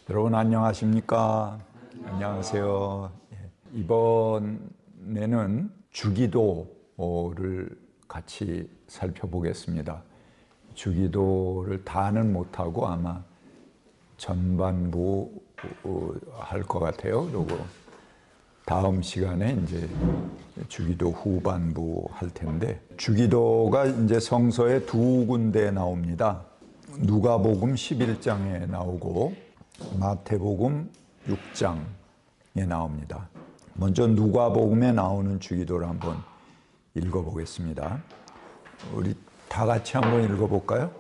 여러분 안녕하십니까? 안녕하세요. 이번에는 주기도를 같이 살펴보겠습니다. 주기도를 다는 못하고 아마 전반부 할 것 같아요. 그리고 다음 시간에 이제 주기도 후반부 할 텐데, 주기도가 이제 성서에 두 군데 나옵니다. 누가복음 11장에 나오고 마태복음 6장에 나옵니다. 먼저 누가복음에 나오는 주기도를 한번 읽어보겠습니다. 우리 다 같이 한번 읽어볼까요?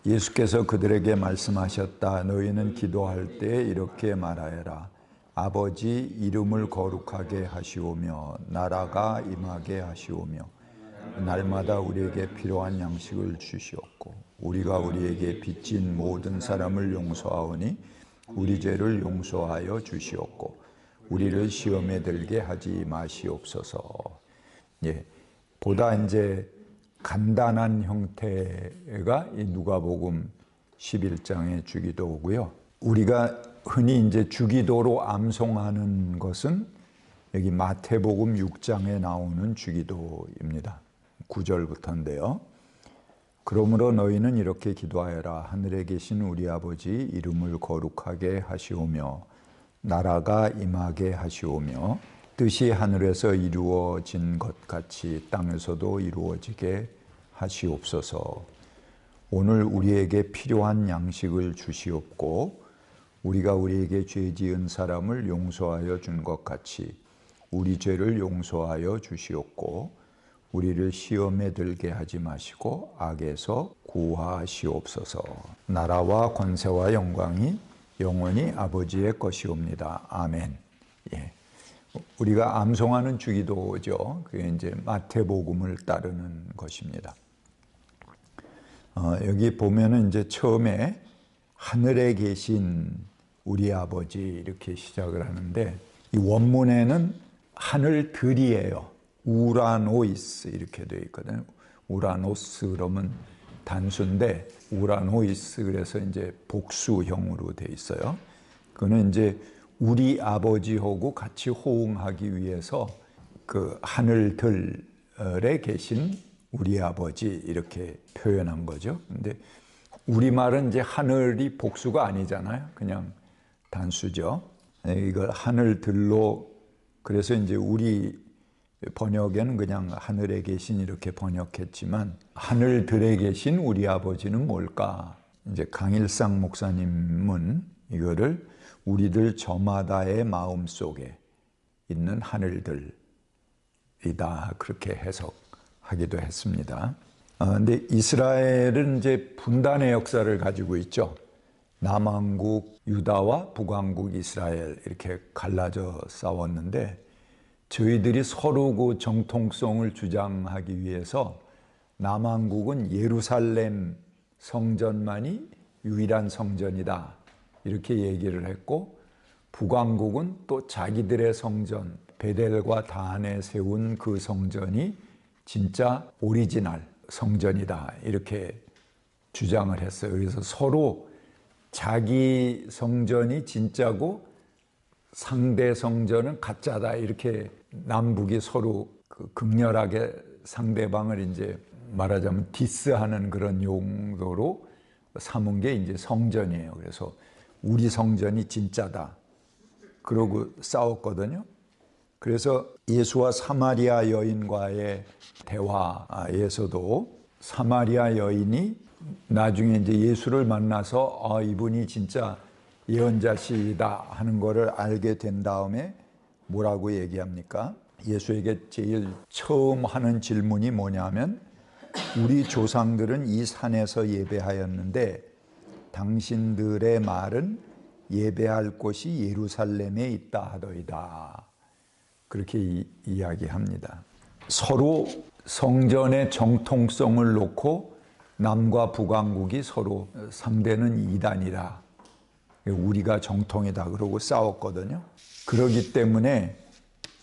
예수께서 그들에게 말씀하셨다. 너희는 기도할 때 이렇게 말하여라. 아버지 이름을 거룩하게 하시오며 나라가 임하게 하시오며 날마다 우리에게 필요한 양식을 주시옵고 우리가 우리에게 빚진 모든 사람을 용서하오니 우리 죄를 용서하여 주시옵고 우리를 시험에 들게 하지 마시옵소서. 보다 이제 간단한 형태가 이 누가복음 11장의 주기도고요. 우리가 흔히 이제 주기도로 암송하는 것은 여기 마태복음 6장에 나오는 주기도입니다. 9절부터인데요. 그러므로 너희는 이렇게 기도하여라. 하늘에 계신 우리 아버지 이름을 거룩하게 하시오며 나라가 임하게 하시오며 뜻이 하늘에서 이루어진 것 같이 땅에서도 이루어지게 하시옵소서. 오늘 우리에게 필요한 양식을 주시옵고 우리가 우리에게 죄 지은 사람을 용서하여 준 것 같이 우리 죄를 용서하여 주시옵고 우리를 시험에 들게 하지 마시고 악에서 구하시옵소서. 나라와 권세와 영광이 영원히 아버지의 것이옵니다. 아멘. 우리가 암송하는 주기도죠. 그게 이제 마태복음을 따르는 것입니다. 여기 보면은 이제 처음에 하늘에 계신 우리 아버지 이렇게 시작을 하는데, 이 원문에는 하늘들이에요. 우라노이스 이렇게 되어 있거든요. 우라노스 그러면 단수인데 우라노이스 그래서 이제 복수형으로 되어 있어요. 그거는 이제 우리 아버지하고 같이 호응하기 위해서 그 하늘들에 계신 우리 아버지 이렇게 표현한 거죠. 근데 우리말은 이제 하늘이 복수가 아니잖아요. 그냥 단수죠. 이걸 하늘들로, 그래서 이제 우리 번역에는 그냥 하늘에 계신 이렇게 번역했지만 하늘들에 계신 우리 아버지는 뭘까? 이제 강일상 목사님은 이거를 우리들 저마다의 마음 속에 있는 하늘들이다 그렇게 해석하기도 했습니다. 근데 이스라엘은 이제 분단의 역사를 가지고 있죠. 남왕국 유다와 북왕국 이스라엘 이렇게 갈라져 싸웠는데, 저희들이 서로 그 정통성을 주장하기 위해서 남왕국은 예루살렘 성전만이 유일한 성전이다 이렇게 얘기를 했고, 북왕국은 또 자기들의 성전 베델과 단에 세운 그 성전이 진짜 오리지널 성전이다 이렇게 주장을 했어요. 그래서 서로 자기 성전이 진짜고 상대 성전은 가짜다 이렇게 남북이 서로 극렬하게 상대방을 이제 말하자면 디스하는 그런 용도로 삼은 게 이제 성전이에요. 그래서 우리 성전이 진짜다 그러고 싸웠거든요. 그래서 예수와 사마리아 여인과의 대화에서도 사마리아 여인이 나중에 이제 예수를 만나서 이분이 진짜 예언자시다 하는 거를 알게 된 다음에 뭐라고 얘기합니까? 예수에게 제일 처음 하는 질문이 뭐냐면, 우리 조상들은 이 산에서 예배하였는데 당신들의 말은 예배할 곳이 예루살렘에 있다 하더이다. 그렇게 이야기합니다. 서로 성전의 정통성을 놓고 남과 북왕국이 서로 상대는 이단이다, 우리가 정통이다 그러고 싸웠거든요. 그렇기 때문에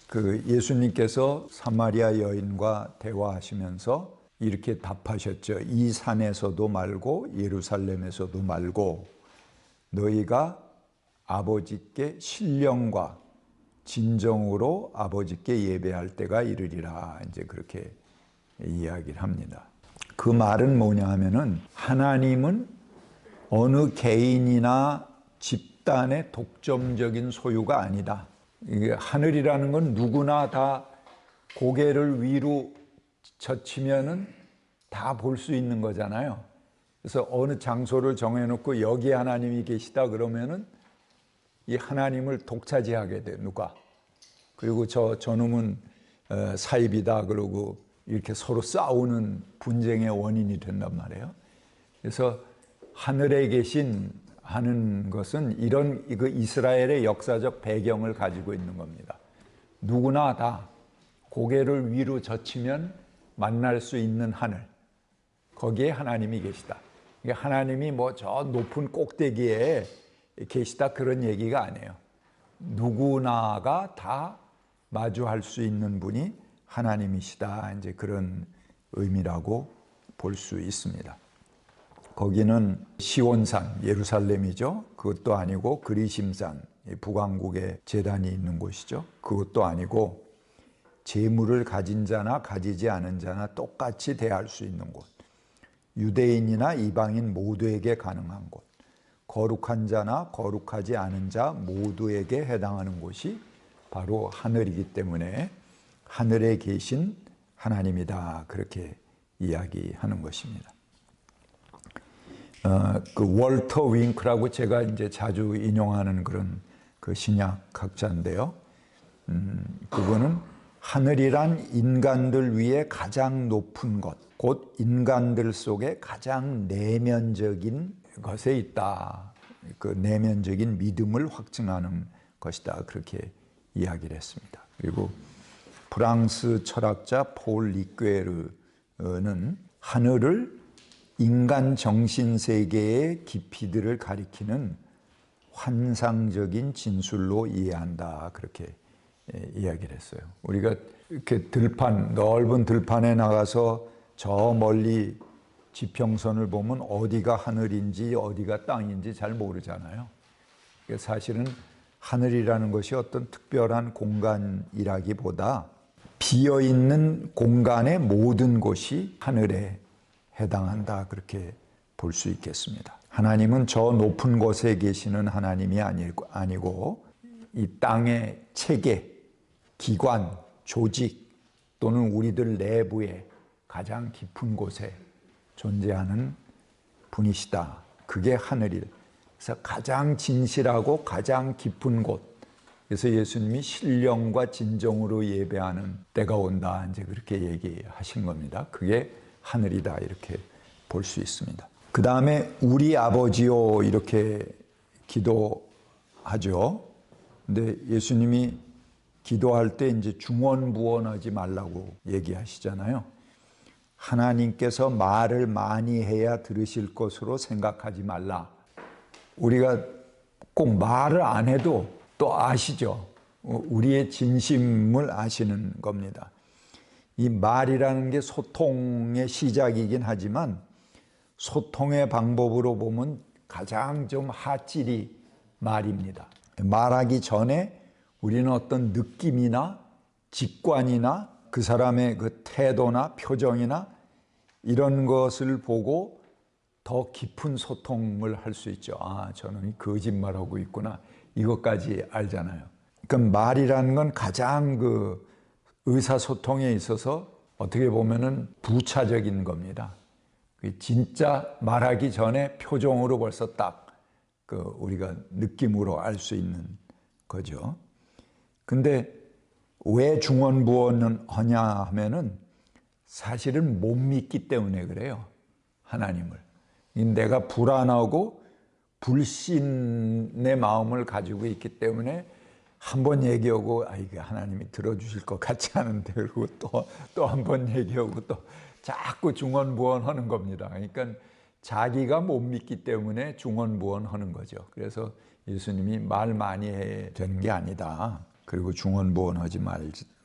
그 예수님께서 사마리아 여인과 대화하시면서 이렇게 답하셨죠. 이 산에서도 말고 예루살렘에서도 말고 너희가 아버지께 신령과 진정으로 아버지께 예배할 때가 이르리라. 이제 그렇게 이야기를 합니다. 그 말은 뭐냐 하면은 하나님은 어느 개인이나 집단의 독점적인 소유가 아니다. 이게 하늘이라는 건 누구나 다 고개를 위로 젖히면은 다 볼 수 있는 거잖아요. 그래서 어느 장소를 정해놓고 여기 하나님이 계시다 그러면은 이 하나님을 독차지하게 돼, 누가. 그리고 저놈은 사입이다 그러고 이렇게 서로 싸우는 분쟁의 원인이 된단 말이에요. 그래서 하늘에 계신 하는 것은 이런 이스라엘의 역사적 배경을 가지고 있는 겁니다. 누구나 다 고개를 위로 젖히면 만날 수 있는 하늘, 거기에 하나님이 계시다. 하나님이 뭐 저 높은 꼭대기에 계시다 그런 얘기가 아니에요. 누구나가 다 마주할 수 있는 분이 하나님이시다. 이제 그런 의미라고 볼 수 있습니다. 거기는 시온산, 예루살렘이죠. 그것도 아니고 그리심산, 북왕국에 제단이 있는 곳이죠. 그것도 아니고 재물을 가진 자나 가지지 않은 자나 똑같이 대할 수 있는 곳. 유대인이나 이방인 모두에게 가능한 곳. 거룩한 자나 거룩하지 않은 자 모두에게 해당하는 곳이 바로 하늘이기 때문에 하늘에 계신 하나님이다. 그렇게 이야기하는 것입니다. 그 월터 윙크라고 제가 이제 자주 인용하는 그런 그 신약학자인데요. 그분은 하늘이란 인간들 위에 가장 높은 것, 곧 인간들 속에 가장 내면적인 것에 있다. 그 내면적인 믿음을 확증하는 것이다. 그렇게 이야기를 했습니다. 그리고 프랑스 철학자 폴 리퀘르는 하늘을 인간 정신 세계의 깊이들을 가리키는 환상적인 진술로 이해한다. 그렇게 이야기를 했어요. 우리가 이렇게 넓은 들판에 나가서 저 멀리 지평선을 보면 어디가 하늘인지 어디가 땅인지 잘 모르잖아요. 사실은 하늘이라는 것이 어떤 특별한 공간이라기보다 비어있는 공간의 모든 곳이 하늘에 해당한다. 그렇게 볼 수 있겠습니다. 하나님은 저 높은 곳에 계시는 하나님이 아니고 이 땅의 체계, 기관, 조직 또는 우리들 내부의 가장 깊은 곳에 존재하는 분이시다. 그게 하늘이다. 그래서 가장 진실하고 가장 깊은 곳. 그래서 예수님이 신령과 진정으로 예배하는 때가 온다. 이제 그렇게 얘기하신 겁니다. 그게 하늘이다. 이렇게 볼 수 있습니다. 그 다음에 우리 아버지요 이렇게 기도하죠. 근데 예수님이 기도할 때 이제 중언부언하지 말라고 얘기하시잖아요. 하나님께서 말을 많이 해야 들으실 것으로 생각하지 말라. 우리가 꼭 말을 안 해도 또 아시죠. 우리의 진심을 아시는 겁니다. 이 말이라는 게 소통의 시작이긴 하지만 소통의 방법으로 보면 가장 좀 핫질이 말입니다. 말하기 전에 우리는 어떤 느낌이나 직관이나 그 사람의 그 태도나 표정이나 이런 것을 보고 더 깊은 소통을 할 수 있죠. 아, 저는 거짓말하고 있구나. 이것까지 알잖아요. 그러니까 말이라는 건 가장 그 의사소통에 있어서 어떻게 보면은 부차적인 겁니다. 진짜 말하기 전에 표정으로 벌써 딱 그 우리가 느낌으로 알 수 있는 거죠. 근데 왜 중언부언을 하냐 하면은 사실은 못 믿기 때문에 그래요. 하나님을. 내가 불안하고 불신의 마음을 가지고 있기 때문에 한 번 얘기하고 이게 하나님이 들어주실 것 같지 않은데 그리고 또 한 번 얘기하고 또 자꾸 중언부언하는 겁니다. 그러니까 자기가 못 믿기 때문에 중언부언하는 거죠. 그래서 예수님이 말 많이 해야 되는 게 아니다. 그리고 중언부언하지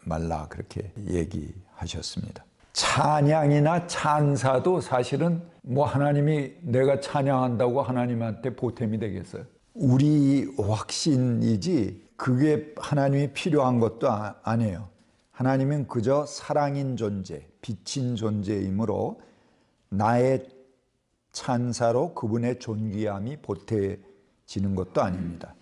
말라 그렇게 얘기하셨습니다. 찬양이나 찬사도 사실은 뭐 하나님이 내가 찬양한다고 하나님한테 보탬이 되겠어요? 우리 확신이지 그게 하나님이 필요한 것도 아니에요. 하나님은 그저 사랑인 존재, 빛인 존재이므로 나의 찬사로 그분의 존귀함이 보태지는 것도 아닙니다.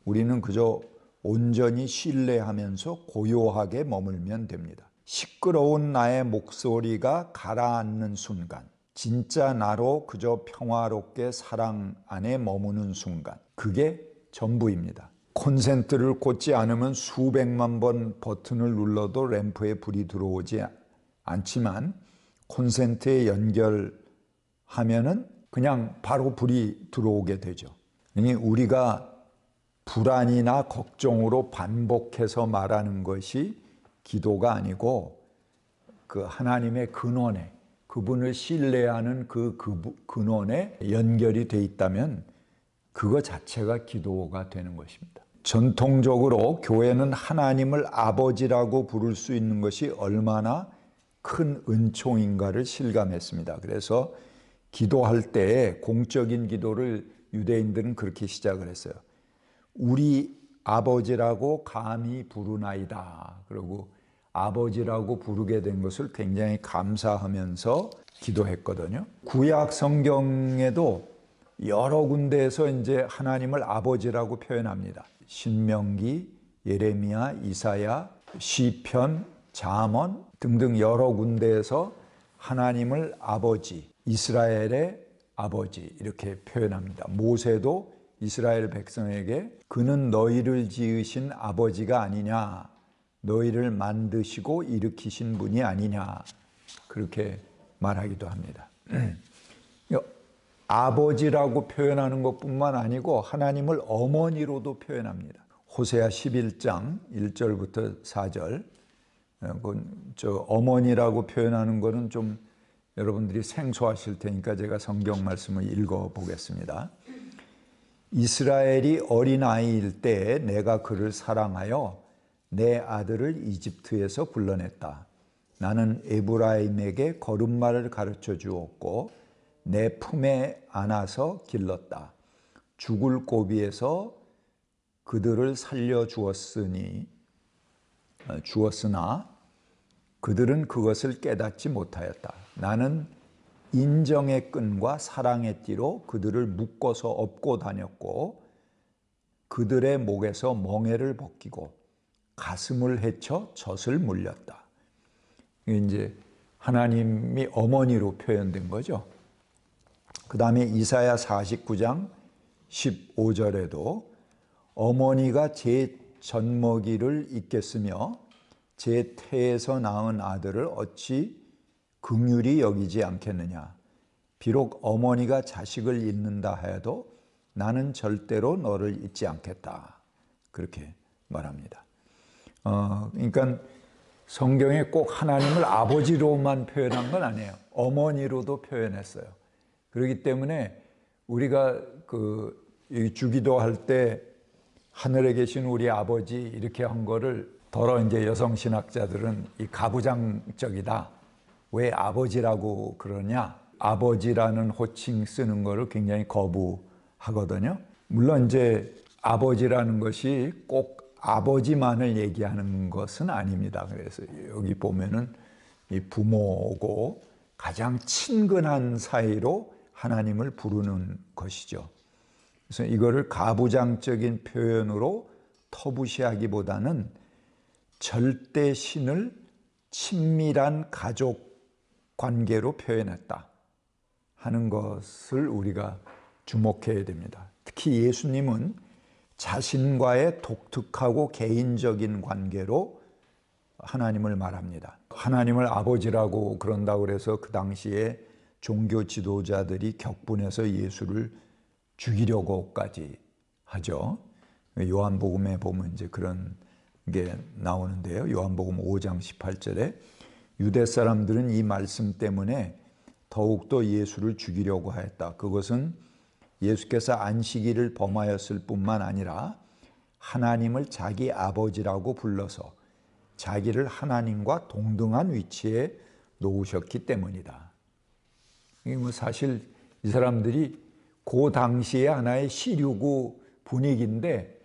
우리는 그저 온전히 신뢰하면서 고요하게 머물면 됩니다. 시끄러운 나의 목소리가 가라앉는 순간, 진짜 나로 그저 평화롭게 사랑 안에 머무는 순간, 그게 전부입니다. 콘센트를 꽂지 않으면 수백만 번 버튼을 눌러도 램프에 불이 들어오지 않지만 콘센트에 연결하면은 그냥 바로 불이 들어오게 되죠. 그러니 우리가 불안이나 걱정으로 반복해서 말하는 것이 기도가 아니고 그 하나님의 근원에, 그분을 신뢰하는 그 근원에 연결이 돼 있다면 그거 자체가 기도가 되는 것입니다. 전통적으로 교회는 하나님을 아버지라고 부를 수 있는 것이 얼마나 큰 은총인가를 실감했습니다. 그래서 기도할 때 공적인 기도를 유대인들은 그렇게 시작을 했어요. 우리 아버지라고 감히 부르나이다. 그리고 아버지라고 부르게 된 것을 굉장히 감사하면서 기도했거든요. 구약 성경에도 여러 군데에서 이제 하나님을 아버지라고 표현합니다. 신명기, 예레미야, 이사야, 시편, 잠언 등등 여러 군데에서 하나님을 아버지, 이스라엘의 아버지 이렇게 표현합니다. 모세도 이스라엘 백성에게 그는 너희를 지으신 아버지가 아니냐, 너희를 만드시고 일으키신 분이 아니냐 그렇게 말하기도 합니다. 아버지라고 표현하는 것뿐만 아니고 하나님을 어머니로도 표현합니다. 호세아 11장 1절부터 4절 어머니라고 표현하는 것은 좀 여러분들이 생소하실 테니까 제가 성경 말씀을 읽어보겠습니다. 이스라엘이 어린아이일 때 내가 그를 사랑하여 내 아들을 이집트에서 불러냈다. 나는 에브라임에게 걸음마를 가르쳐 주었고 내 품에 안아서 길렀다. 죽을 고비에서 그들을 살려 주었으나 그들은 그것을 깨닫지 못하였다. 나는 인정의 끈과 사랑의 띠로 그들을 묶어서 업고 다녔고 그들의 목에서 멍에를 벗기고 가슴을 헤쳐 젖을 물렸다. 이게 이제 하나님이 어머니로 표현된 거죠. 그 다음에 이사야 49장 15절에도 어머니가 제 젖먹이를 잊겠으며 제 태에서 낳은 아들을 어찌 긍휼히 여기지 않겠느냐. 비록 어머니가 자식을 잊는다 하여도 나는 절대로 너를 잊지 않겠다. 그렇게 말합니다. 그러니까 성경에 꼭 하나님을 아버지로만 표현한 건 아니에요. 어머니로도 표현했어요. 그렇기 때문에 우리가 주기도 할 때 하늘에 계신 우리 아버지 이렇게 한 거를 더러 이제 여성 신학자들은 이 가부장적이다. 왜 아버지라고 그러냐? 아버지라는 호칭 쓰는 거를 굉장히 거부하거든요. 물론 이제 아버지라는 것이 꼭 아버지만을 얘기하는 것은 아닙니다. 그래서 여기 보면은 이 부모고 가장 친근한 사이로 하나님을 부르는 것이죠. 그래서 이거를 가부장적인 표현으로 터부시하기보다는 절대 신을 친밀한 가족 관계로 표현했다 하는 것을 우리가 주목해야 됩니다. 특히 예수님은 자신과의 독특하고 개인적인 관계로 하나님을 말합니다. 하나님을 아버지라고 그런다고 해서 그 당시에 종교 지도자들이 격분해서 예수를 죽이려고까지 하죠. 요한복음에 보면 이제 그런 게 나오는데요. 요한복음 5장 18절에 유대 사람들은 이 말씀 때문에 더욱더 예수를 죽이려고 하였다. 그것은 예수께서 안식일을 범하였을 뿐만 아니라 하나님을 자기 아버지라고 불러서 자기를 하나님과 동등한 위치에 놓으셨기 때문이다. 이게 뭐 사실 이 사람들이 그 당시에 하나의 시류고 분위기인데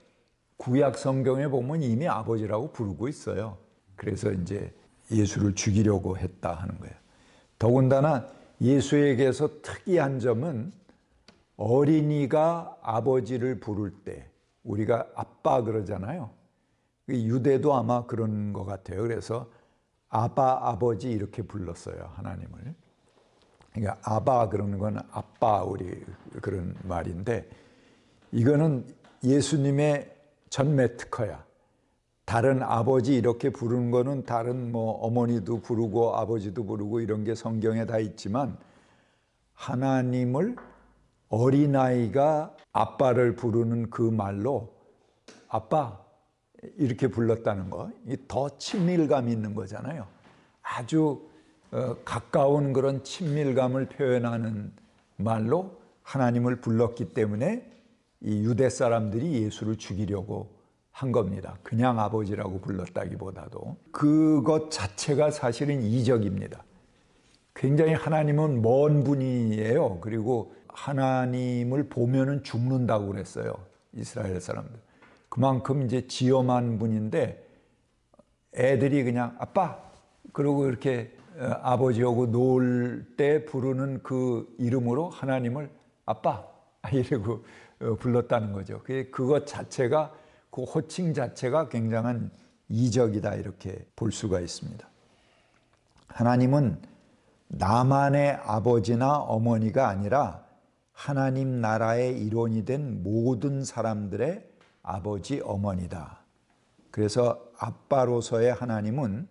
구약 성경에 보면 이미 아버지라고 부르고 있어요. 그래서 이제 예수를 죽이려고 했다 하는 거예요. 더군다나 예수에게서 특이한 점은 어린이가 아버지를 부를 때 우리가 아빠 그러잖아요. 유대도 아마 그런 것 같아요. 그래서 아바, 아버지 이렇게 불렀어요, 하나님을. 그러니까 아바 그러는 건 아빠, 우리 그런 말인데 이거는 예수님의 전매 특허야. 다른 아버지 이렇게 부르는 거는 다른 뭐 어머니도 부르고 아버지도 부르고 이런 게 성경에 다 있지만 하나님을 어린아이가 아빠를 부르는 그 말로 아빠 이렇게 불렀다는 거, 더 친밀감 있는 거잖아요. 아주 가까운 그런 친밀감을 표현하는 말로 하나님을 불렀기 때문에 이 유대 사람들이 예수를 죽이려고 한 겁니다. 그냥 아버지라고 불렀다기보다도 그것 자체가 사실은 이적입니다. 굉장히 하나님은 먼 분이에요. 그리고 하나님을 보면은 죽는다고 그랬어요, 이스라엘 사람들. 그만큼 이제 지엄한 분인데 애들이 그냥 아빠 그러고 이렇게 아버지하고 놀 때 부르는 그 이름으로 하나님을 아빠 이러고 불렀다는 거죠. 그것 자체가, 그 호칭 자체가 굉장한 이적이다 이렇게 볼 수가 있습니다. 하나님은 나만의 아버지나 어머니가 아니라 하나님 나라의 일원이 된 모든 사람들의 아버지, 어머니다. 그래서 아빠로서의 하나님은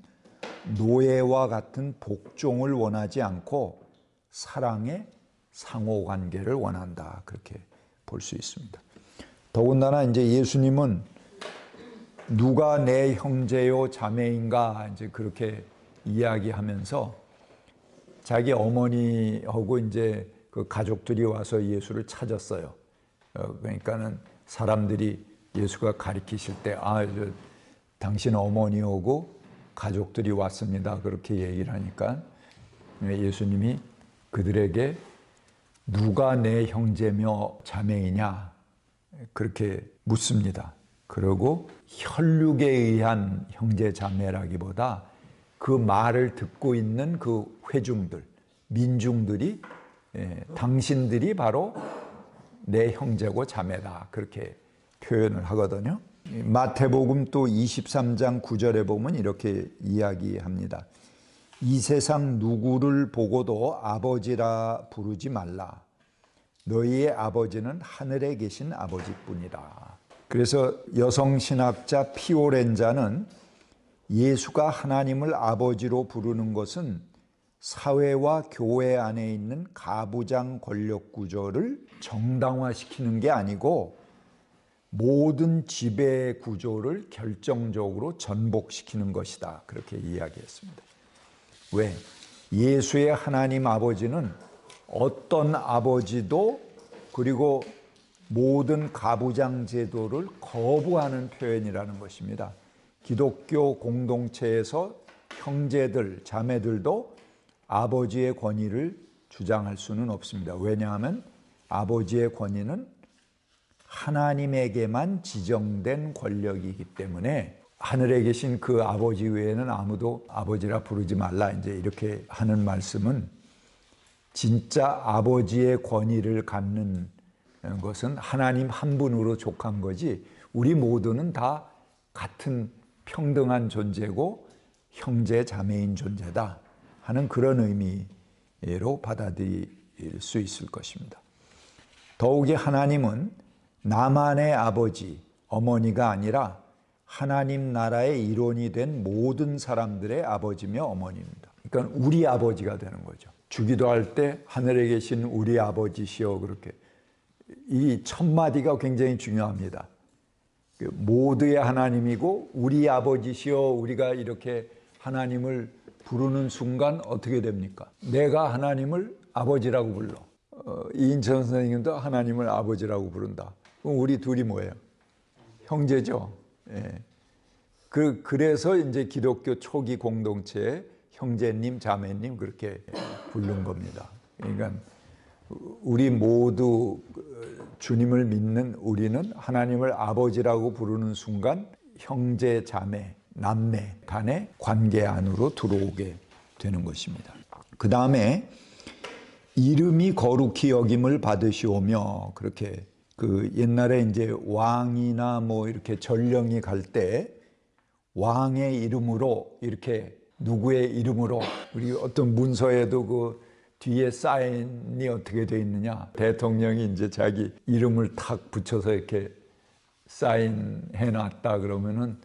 노예와 같은 복종을 원하지 않고 사랑의 상호관계를 원한다. 그렇게 볼 수 있습니다. 더군다나 이제 예수님은 누가 내 형제요 자매인가 이제 그렇게 이야기하면서 자기 어머니하고 이제 그 가족들이 와서 예수를 찾았어요. 그러니까는 사람들이 예수가 가리키실 때 당신 어머니하고 가족들이 왔습니다. 그렇게 얘기를 하니까 예수님이 그들에게 누가 내 형제며 자매이냐 그렇게 묻습니다. 그리고 혈육에 의한 형제 자매라기보다 그 말을 듣고 있는 그 회중들, 민중들이 당신들이 바로 내 형제고 자매다 그렇게 표현을 하거든요. 마태복음 또 23장 9절에 보면 이렇게 이야기합니다. 이 세상 누구를 보고도 아버지라 부르지 말라. 너희의 아버지는 하늘에 계신 아버지뿐이다. 그래서 여성 신학자 피오렌자는 예수가 하나님을 아버지로 부르는 것은 사회와 교회 안에 있는 가부장 권력 구조를 정당화시키는 게 아니고 모든 지배 구조를 결정적으로 전복시키는 것이다. 그렇게 이야기했습니다. 왜? 예수의 하나님 아버지는 어떤 아버지도 그리고 모든 가부장 제도를 거부하는 표현이라는 것입니다. 기독교 공동체에서 형제들, 자매들도 아버지의 권위를 주장할 수는 없습니다. 왜냐하면 아버지의 권위는 하나님에게만 지정된 권력이기 때문에 하늘에 계신 그 아버지 외에는 아무도 아버지라 부르지 말라 이제 이렇게 하는 말씀은 진짜 아버지의 권위를 갖는 것은 하나님 한 분으로 족한 거지 우리 모두는 다 같은 평등한 존재고 형제 자매인 존재다 하는 그런 의미로 받아들일 수 있을 것입니다. 더욱이 하나님은 나만의 아버지, 어머니가 아니라 하나님 나라의 일원이 된 모든 사람들의 아버지며 어머니입니다. 그러니까 우리 아버지가 되는 거죠. 주기도 할 때 하늘에 계신 우리 아버지시여 그렇게 이 첫 마디가 굉장히 중요합니다. 모두의 하나님이고 우리 아버지시여 우리가 이렇게 하나님을 부르는 순간 어떻게 됩니까? 내가 하나님을 아버지라고 불러. 이인천 선생님도 하나님을 아버지라고 부른다. 그럼 우리 둘이 뭐예요? 형제죠. 예. 그래서 이제 기독교 초기 공동체에 형제님, 자매님 그렇게 부른 겁니다. 그러니까 우리 모두 주님을 믿는 우리는 하나님을 아버지라고 부르는 순간 형제, 자매, 남매 간의 관계 안으로 들어오게 되는 것입니다. 그 다음에 이름이 거룩히 여김을 받으시오며, 그렇게 그 옛날에 이제 왕이나 뭐 이렇게 전령이 갈 때 왕의 이름으로, 이렇게 누구의 이름으로, 우리 어떤 문서에도 그 뒤에 사인이 어떻게 돼 있느냐, 대통령이 이제 자기 이름을 탁 붙여서 이렇게 사인해 놨다 그러면은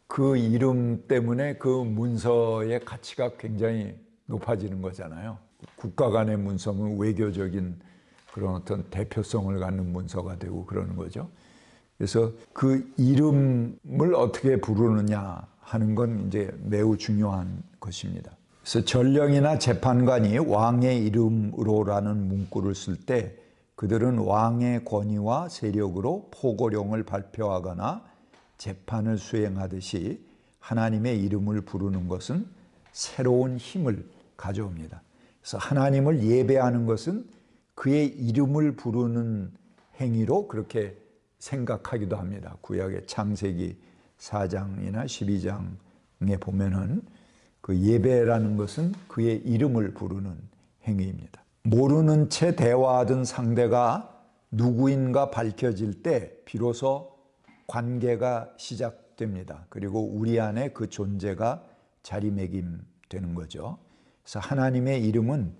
그 이름 때문에 그 문서의 가치가 굉장히 높아지는 거잖아요. 국가 간의 문서는 외교적인 그런 어떤 대표성을 갖는 문서가 되고 그러는 거죠. 그래서 그 이름을 어떻게 부르느냐 하는 건 이제 매우 중요한 것입니다. 그래서 전령이나 재판관이 왕의 이름으로라는 문구를 쓸 때 그들은 왕의 권위와 세력으로 포고령을 발표하거나 재판을 수행하듯이 하나님의 이름을 부르는 것은 새로운 힘을 가져옵니다. 그래서 하나님을 예배하는 것은 그의 이름을 부르는 행위로 그렇게 생각하기도 합니다. 구약의 창세기 4장이나 12장에 보면은 그 예배라는 것은 그의 이름을 부르는 행위입니다. 모르는 채 대화하던 상대가 누구인가 밝혀질 때 비로소 관계가 시작됩니다. 그리고 우리 안에 그 존재가 자리매김되는 거죠. 그래서 하나님의 이름은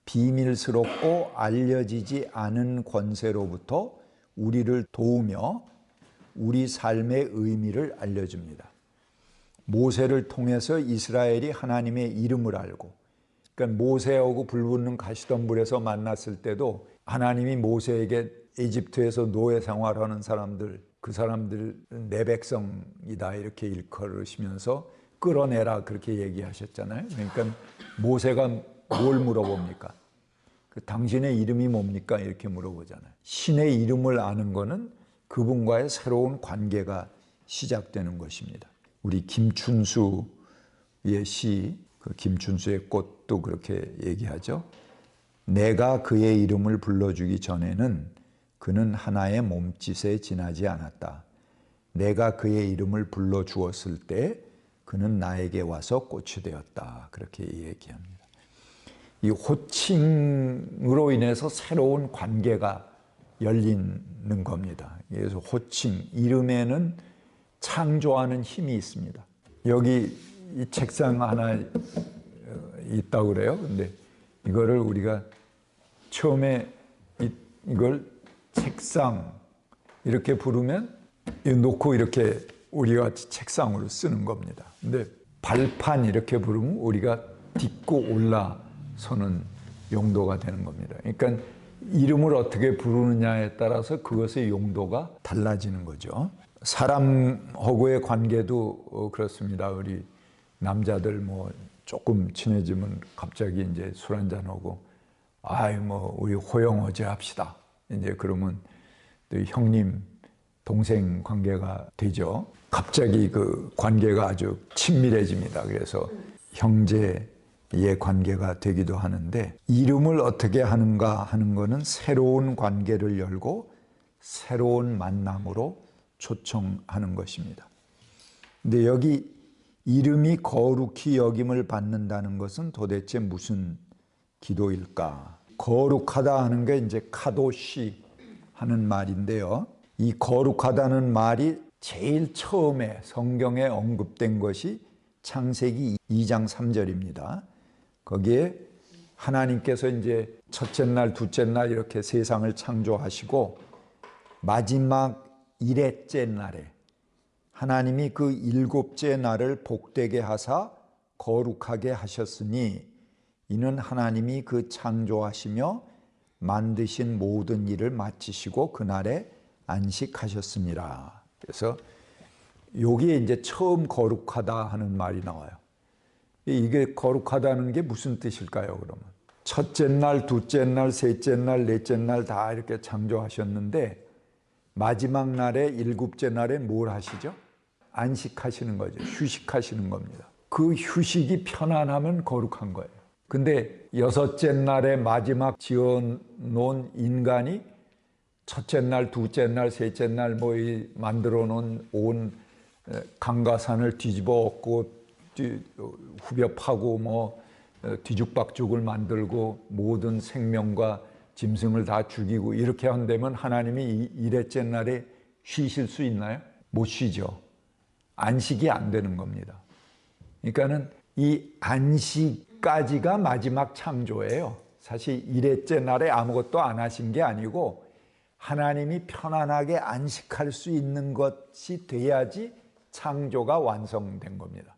비밀스럽고 알려지지 않은 권세로부터 우리를 도우며 우리 삶의 의미를 알려줍니다. 모세를 통해서 이스라엘이 하나님의 이름을 알고, 그러니까 모세하고 불붙는 가시덤불에서 만났을 때도 하나님이 모세에게 이집트에서 노예 생활하는 사람들, 그 사람들 내 백성이다 이렇게 일컬으시면서 끌어내라 그렇게 얘기하셨잖아요. 그러니까 모세가 뭘 물어봅니까? 당신의 이름이 뭡니까? 이렇게 물어보잖아요. 신의 이름을 아는 것은 그분과의 새로운 관계가 시작되는 것입니다. 우리 김춘수의 시, 그 김춘수의 꽃도 그렇게 얘기하죠. 내가 그의 이름을 불러주기 전에는 그는 하나의 몸짓에 지나지 않았다. 내가 그의 이름을 불러주었을 때 그는 나에게 와서 꽃이 되었다. 그렇게 얘기합니다. 이 호칭으로 인해서 새로운 관계가 열리는 겁니다. 그래서 호칭, 이름에는 창조하는 힘이 있습니다. 여기 이 책상 하나 있다고 그래요. 근데 이거를 우리가 처음에 이걸 책상 이렇게 부르면 놓고 이렇게 우리가 책상으로 쓰는 겁니다. 근데 발판 이렇게 부르면 우리가 딛고 올라서는 용도가 되는 겁니다. 그러니까 이름을 어떻게 부르느냐에 따라서 그것의 용도가 달라지는 거죠. 사람하고의 관계도 그렇습니다. 우리 남자들 뭐 조금 친해지면 갑자기 이제 술 한잔하고 아이 뭐 우리 호영어제 합시다. 이제 그러면 또 형님 동생 관계가 되죠. 갑자기 그 관계가 아주 친밀해집니다. 그래서 형제의 관계가 되기도 하는데, 이름을 어떻게 하는가 하는 것은 새로운 관계를 열고 새로운 만남으로 초청하는 것입니다. 근데 여기 이름이 거룩히 여김을 받는다는 것은 도대체 무슨 기도일까? 거룩하다 하는 게 이제 카도시 하는 말인데요. 이 거룩하다는 말이 제일 처음에 성경에 언급된 것이 창세기 2장 3절입니다. 거기에 하나님께서 이제 첫째 날, 둘째 날 이렇게 세상을 창조하시고 마지막 일회째 날에 하나님이 그 일곱째 날을 복되게 하사 거룩하게 하셨으니 이는 하나님이 그 창조하시며 만드신 모든 일을 마치시고 그날에 안식하셨습니다. 그래서 여기에 이제 처음 거룩하다 하는 말이 나와요. 이게 거룩하다는 게 무슨 뜻일까요, 그러면? 첫째 날, 둘째 날, 셋째 날, 넷째 날 다 이렇게 창조하셨는데 마지막 날에 일곱째 날에 뭘 하시죠? 안식하시는 거죠. 휴식하시는 겁니다. 그 휴식이 편안하면 거룩한 거예요. 근데 여섯째 날에 마지막 지어놓은 인간이 첫째 날, 둘째 날, 셋째 날 뭐 만들어 놓은 온 강가산을 뒤집어 엎고 후벼 파고 뭐 뒤죽박죽을 만들고 모든 생명과 짐승을 다 죽이고 이렇게 한다면 하나님이 일회째 날에 쉬실 수 있나요? 못 쉬죠. 안식이 안 되는 겁니다. 그러니까는 이 안식까지가 마지막 창조예요. 사실 일회째 날에 아무것도 안 하신 게 아니고 하나님이 편안하게 안식할 수 있는 것이 돼야지 창조가 완성된 겁니다.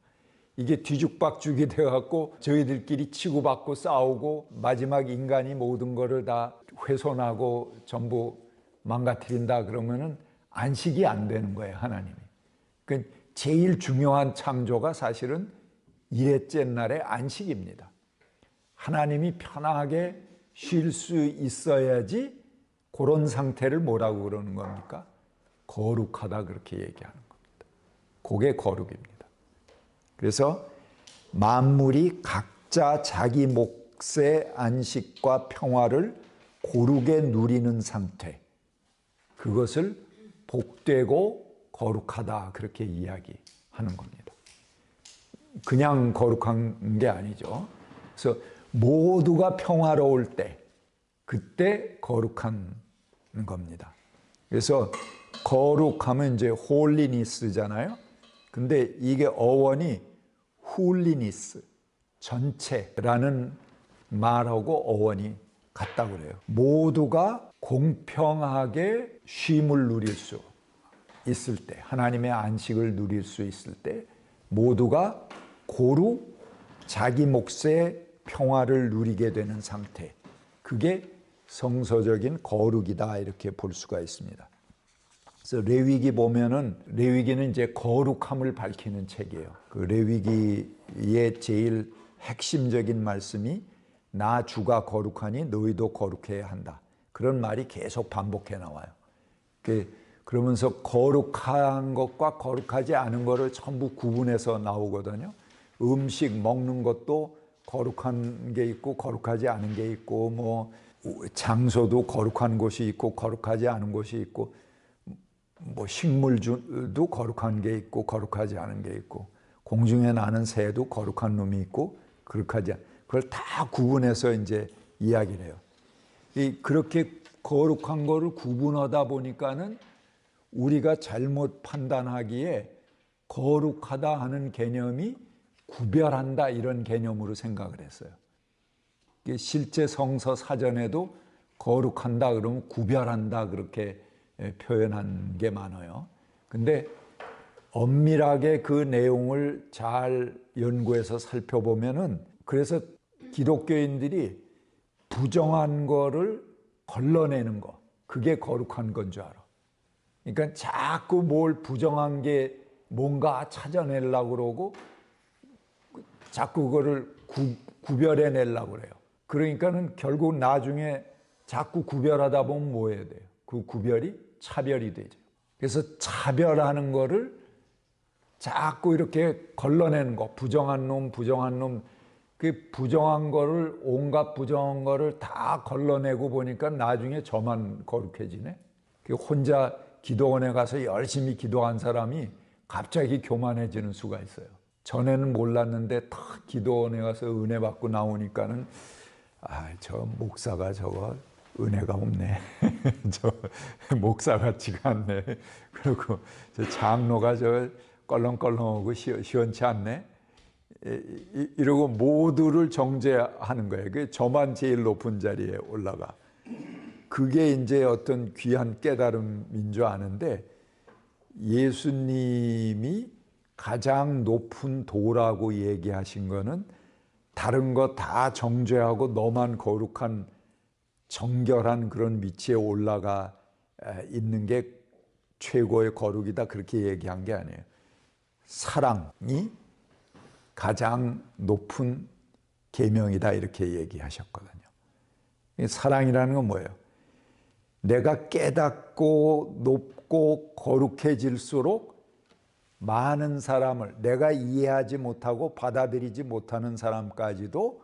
이게 뒤죽박죽이 돼갖고 저희들끼리 치고받고 싸우고 마지막 인간이 모든 거를 다 훼손하고 전부 망가뜨린다 그러면은 안식이 안 되는 거예요, 하나님이. 그러니까 제일 중요한 창조가 사실은 일회째 날의 안식입니다. 하나님이 편하게 쉴 수 있어야지 그런 상태를 뭐라고 그러는 겁니까? 거룩하다 그렇게 얘기하는 겁니다. 그게 거룩입니다. 그래서 만물이 각자 자기 몫의 안식과 평화를 고르게 누리는 상태, 그것을 복되고 거룩하다 그렇게 이야기하는 겁니다. 그냥 거룩한 게 아니죠. 그래서 모두가 평화로울 때 그때 거룩한 겁니다. 그래서 거룩하면 이제 홀리니스잖아요. 근데 이게 어원이 훌리니스, 전체라는 말하고 어원이 같다고 그래요. 모두가 공평하게 쉼을 누릴 수 있을 때, 하나님의 안식을 누릴 수 있을 때 모두가 고루 자기 몫의 평화를 누리게 되는 상태, 그게 성서적인 거룩이다 이렇게 볼 수가 있습니다. 그래서 레위기 보면은 레위기는 이제 거룩함을 밝히는 책이에요. 그 레위기의 제일 핵심적인 말씀이 나 주가 거룩하니 너희도 거룩해야 한다. 그런 말이 계속 반복해 나와요. 그러면서 거룩한 것과 거룩하지 않은 것을 전부 구분해서 나오거든요. 음식 먹는 것도 거룩한 게 있고 거룩하지 않은 게 있고 뭐 장소도 거룩한 곳이 있고 거룩하지 않은 곳이 있고 뭐 식물도 거룩한 게 있고 거룩하지 않은 게 있고 공중에 나는 새도 거룩한 놈이 있고 거룩하지 않은, 그걸 다 구분해서 이제 이야기를 해요. 그렇게 거룩한 거를 구분하다 보니까는 우리가 잘못 판단하기에 거룩하다 하는 개념이 구별한다 이런 개념으로 생각을 했어요. 실제 성서 사전에도 거룩한다 그러면 구별한다 그렇게 표현한 게 많아요. 근데 엄밀하게 그 내용을 잘 연구해서 살펴보면은 그래서 기독교인들이 부정한 거를 걸러내는 거, 그게 거룩한 건 줄 알아. 그러니까 자꾸 뭘 부정한 게 뭔가 찾아내려고 그러고 자꾸 그거를 구별해내려고 그래요. 그러니까는 결국 나중에 자꾸 구별하다 보면 뭐 해야 돼요? 그 구별이 차별이 되죠. 그래서 차별하는 거를 자꾸 이렇게 걸러내는 거, 부정한 놈, 그 부정한 거를, 온갖 부정한 거를 다 걸러내고 보니까 나중에 저만 거룩해지네. 혼자 기도원에 가서 열심히 기도한 사람이 갑자기 교만해지는 수가 있어요. 전에는 몰랐는데 딱 기도원에 가서 은혜 받고 나오니까는 저 목사가 저거 은혜가 없네. 저 목사 같지가 않네. 그리고 저 장로가 저 껄렁껄렁하고 시원치 않네. 이러고 모두를 정죄하는 거예요. 저만 제일 높은 자리에 올라가. 그게 이제 어떤 귀한 깨달음인 줄 아는데 예수님이 가장 높은 도라고 얘기하신 거는 다른 거 다 정죄하고 너만 거룩한 정결한 그런 위치에 올라가 있는 게 최고의 거룩이다 그렇게 얘기한 게 아니에요. 사랑이 가장 높은 계명이다 이렇게 얘기하셨거든요. 사랑이라는 건 뭐예요? 내가 깨닫고 높고 거룩해질수록 많은 사람을 내가 이해하지 못하고 받아들이지 못하는 사람까지도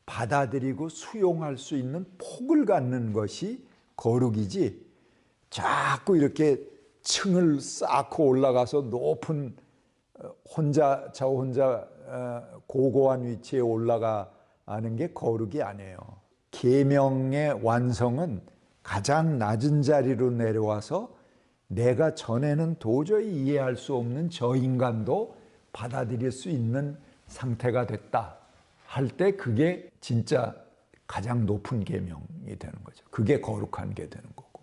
받아들이고 수용할 수 있는 폭을 갖는 것이 거룩이지, 자꾸 이렇게 층을 쌓고 올라가서 높은 저 혼자 고고한 위치에 올라가는 게 거룩이 아니에요. 계명의 완성은 가장 낮은 자리로 내려와서 내가 전에는 도저히 이해할 수 없는 저 인간도 받아들일 수 있는 상태가 됐다 할 때 그게 진짜 가장 높은 계명이 되는 거죠. 그게 거룩한 게 되는 거고.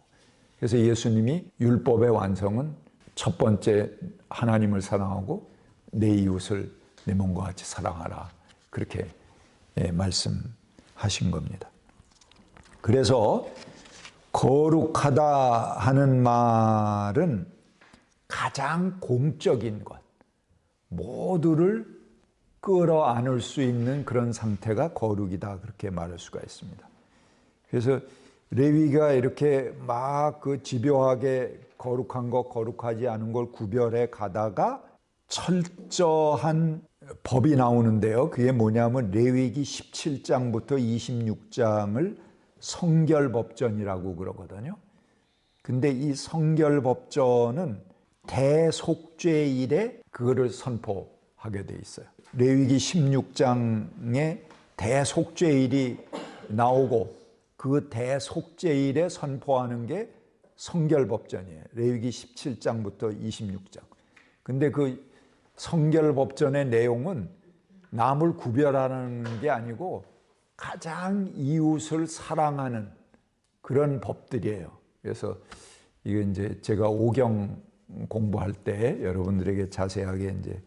그래서 예수님이 율법의 완성은 첫 번째 하나님을 사랑하고 내 이웃을 내 몸과 같이 사랑하라, 그렇게 말씀하신 겁니다. 그래서 거룩하다 하는 말은 가장 공적인 것, 모두를 끌어안을 수 있는 그런 상태가 거룩이다, 그렇게 말할 수가 있습니다. 그래서 레위기가 이렇게 막 그 집요하게 거룩한 것, 거룩하지 않은 걸 구별해 가다가 철저한 법이 나오는데요. 그게 뭐냐면 레위기 17장부터 26장을 성결법전이라고 그러거든요. 근데 이 성결법전은 대속죄일에 그거를 선포하게 돼 있어요. 레위기 16장에 대속죄일이 나오고 그 대속죄일에 선포하는 게 성결법전이에요. 레위기 17장부터 26장. 근데 그 성결법전의 내용은 남을 구별하는 게 아니고 가장 이웃을 사랑하는 그런 법들이에요. 그래서 이게 이제 제가 오경 공부할 때 여러분들에게 자세하게 이제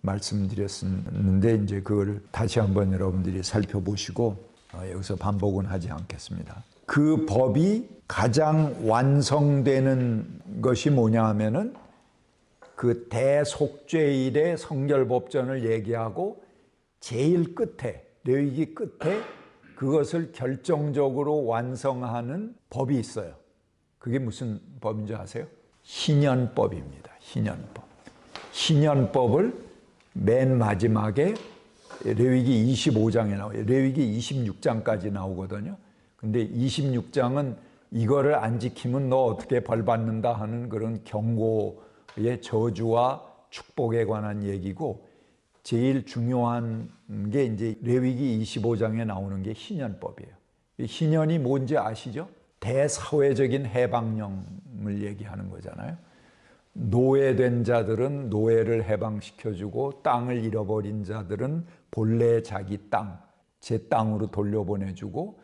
말씀드렸었는데 이제 그걸 다시 한번 여러분들이 살펴보시고 여기서 반복은 하지 않겠습니다. 그 법이 가장 완성되는 것이 뭐냐 하면은 그 대속죄일의 성결법전을 얘기하고 제일 끝에, 레위기 끝에 그것을 결정적으로 완성하는 법이 있어요. 그게 무슨 법인 줄 아세요? 희년법입니다. 희년법. 희년법을 맨 마지막에 레위기 25장에 나와요. 레위기 26장까지 나오거든요. 근데 26장은 이거를 안 지키면 너 어떻게 벌 받는다 하는 그런 경고의 저주와 축복에 관한 얘기고, 제일 중요한 게 이제 레위기 25장에 나오는 게 희년법이에요. 희년이 뭔지 아시죠? 대사회적인 해방령을 얘기하는 거잖아요. 노예된 자들은 노예를 해방시켜주고 땅을 잃어버린 자들은 본래 자기 땅, 제 땅으로 돌려보내주고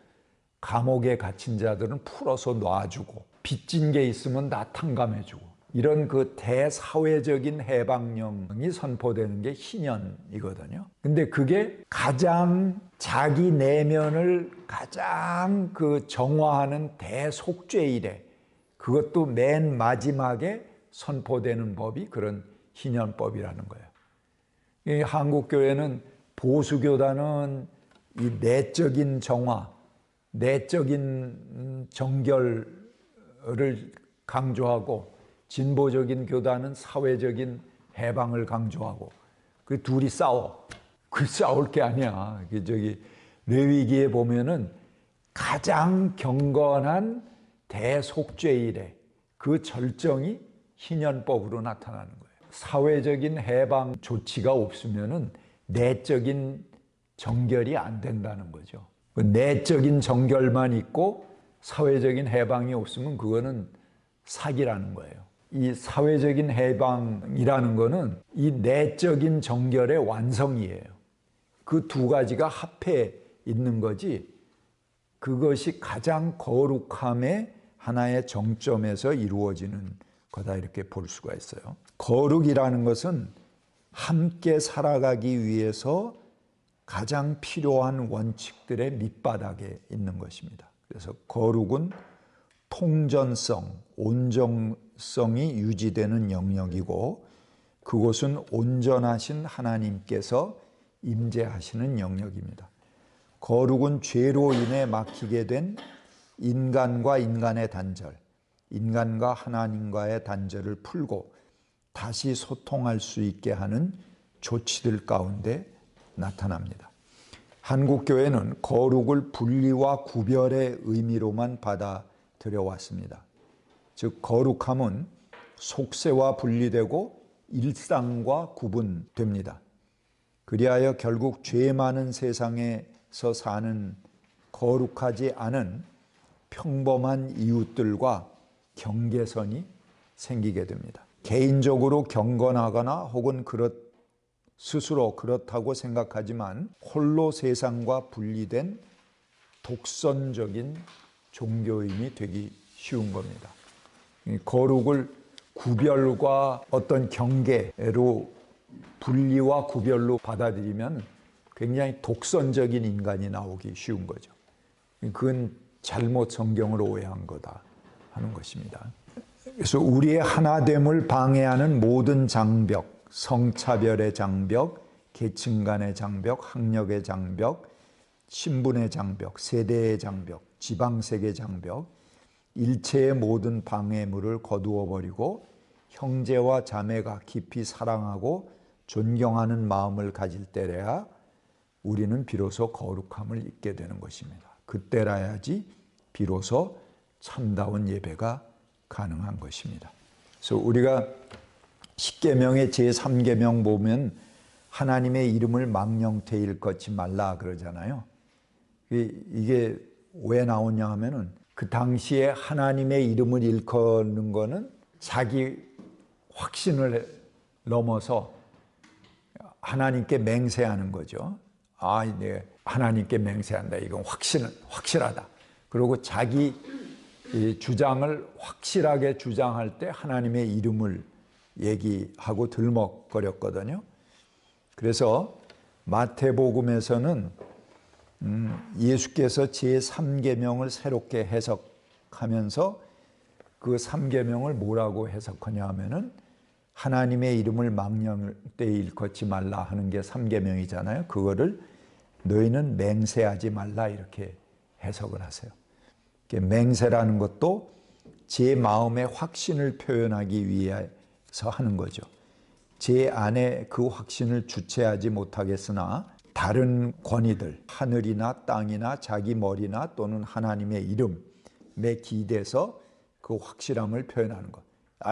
감옥에 gat힌 자들은 풀어서 놔주고 빚진 게 있으면 다 탕감해주고 이런 그 대사회적인 해방령이 선포되는 게 희년이거든요. 근데 그게 가장 자기 내면을 가장 그 정화하는 대속죄일에, 그것도 맨 마지막에 선포되는 법이 그런 희년법이라는 거예요. 이 한국교회는 보수교단은 이 내적인 정화, 내적인 정결을 강조하고 진보적인 교단은 사회적인 해방을 강조하고 그 둘이 싸워. 그 싸울 게 아니야. 저기 레위기에 보면은 가장 경건한 대속죄일에 그 절정이 희년법으로 나타나는 거예요. 사회적인 해방 조치가 없으면은 내적인 정결이 안 된다는 거죠. 그 내적인 정결만 있고 사회적인 해방이 없으면 그거는 사기라는 거예요. 이 사회적인 해방이라는 거는 이 내적인 정결의 완성이에요. 그 두 가지가 합해 있는 거지, 그것이 가장 거룩함의 하나의 정점에서 이루어지는 거다, 이렇게 볼 수가 있어요. 거룩이라는 것은 함께 살아가기 위해서 가장 필요한 원칙들의 밑바닥에 있는 것입니다. 그래서 거룩은 통전성, 온전성이 유지되는 영역이고 그곳은 온전하신 하나님께서 임재하시는 영역입니다. 거룩은 죄로 인해 막히게 된 인간과 인간의 단절, 인간과 하나님과의 단절을 풀고 다시 소통할 수 있게 하는 조치들 가운데 나타납니다. 한국 교회는 거룩을 분리와 구별의 의미로만 받아들여 왔습니다. 즉 거룩함은 속세와 분리되고 일상과 구분됩니다. 그리하여 결국 죄 많은 세상에서 사는 거룩하지 않은 평범한 이웃들과 경계선이 생기게 됩니다. 개인적으로 경건하거나 혹은 스스로 그렇다고 생각하지만 홀로 세상과 분리된 독선적인 종교인이 되기 쉬운 겁니다. 거룩을 구별과 어떤 경계로 분리와 구별로 받아들이면 굉장히 독선적인 인간이 나오기 쉬운 거죠. 그건 잘못 성경을 오해한 거다 하는 것입니다. 그래서 우리의 하나됨을 방해하는 모든 장벽, 성차별의 장벽, 계층 간의 장벽, 학력의 장벽, 신분의 장벽, 세대의 장벽, 지방색의 장벽, 일체의 모든 방해물을 거두어 버리고 형제와 자매가 깊이 사랑하고 존경하는 마음을 가질 때래야 우리는 비로소 거룩함을 잊게 되는 것입니다. 그때라야지 비로소 참다운 예배가 가능한 것입니다. 그래서 우리가 십계명의 제3계명 보면 하나님의 이름을 망령되이 일컫지 말라 그러잖아요. 이게 왜 나오냐 하면은 그 당시에 하나님의 이름을 일컫는 거는 자기 확신을 넘어서 하나님께 맹세하는 거죠. 네, 하나님께 맹세한다. 이건 확실하다. 그리고 자기 주장을 확실하게 주장할 때 하나님의 이름을 얘기하고 들먹거렸거든요. 그래서 마태복음에서는 예수께서 제3계명을 새롭게 해석하면서 그 3계명을 뭐라고 해석하냐 하면은 하나님의 이름을 망령되이 일컫지 말라 하는 게 3계명이잖아요. 그거를 너희는 맹세하지 말라 이렇게 해석을 하세요. 맹세라는 것도 제 마음의 확신을 표현하기 위해서 하는 거죠. 제 안에 그 확신을 주체하지 못하겠으나 다른 권위들, 하늘이나 땅이나 자기 머리나 또는 하나님의 이름에 기대서 그 확실함을 표현하는 것.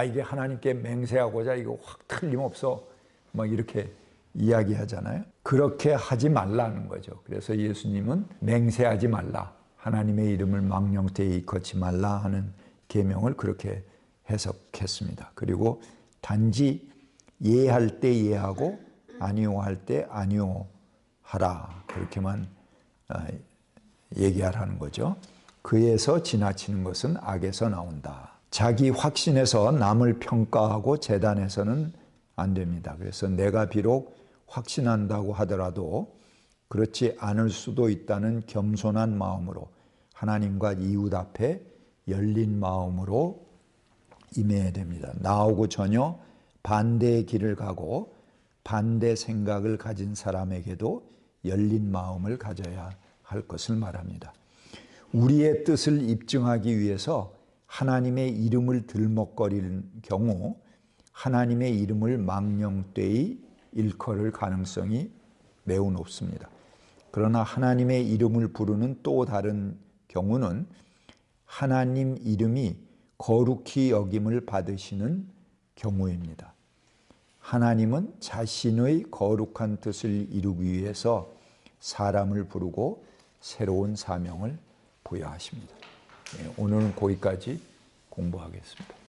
이게 하나님께 맹세하고자 이거 확 틀림없어 막 이렇게 이야기하잖아요. 그렇게 하지 말라는 거죠. 그래서 예수님은 맹세하지 말라, 하나님의 이름을 망령되이 일컫지 말라 하는 계명을 그렇게 해석했습니다. 그리고 단지 예할 때 예하고 아니오할 때 아니오하라 그렇게만 얘기하라는 거죠. 그에서 지나치는 것은 악에서 나온다. 자기 확신에서 남을 평가하고 재단해서는 안 됩니다. 그래서 내가 비록 확신한다고 하더라도 그렇지 않을 수도 있다는 겸손한 마음으로 하나님과 이웃 앞에 열린 마음으로 임해야 됩니다. 나하고 전혀 반대의 길을 가고 반대 생각을 가진 사람에게도 열린 마음을 가져야 할 것을 말합니다. 우리의 뜻을 입증하기 위해서 하나님의 이름을 들먹거리는 경우 하나님의 이름을 망령되이 일컬을 가능성이 매우 높습니다. 그러나 하나님의 이름을 부르는 또 다른 경우는 하나님 이름이 거룩히 여김을 받으시는 경우입니다. 하나님은 자신의 거룩한 뜻을 이루기 위해서 사람을 부르고 새로운 사명을 부여하십니다. 오늘은 거기까지 공부하겠습니다.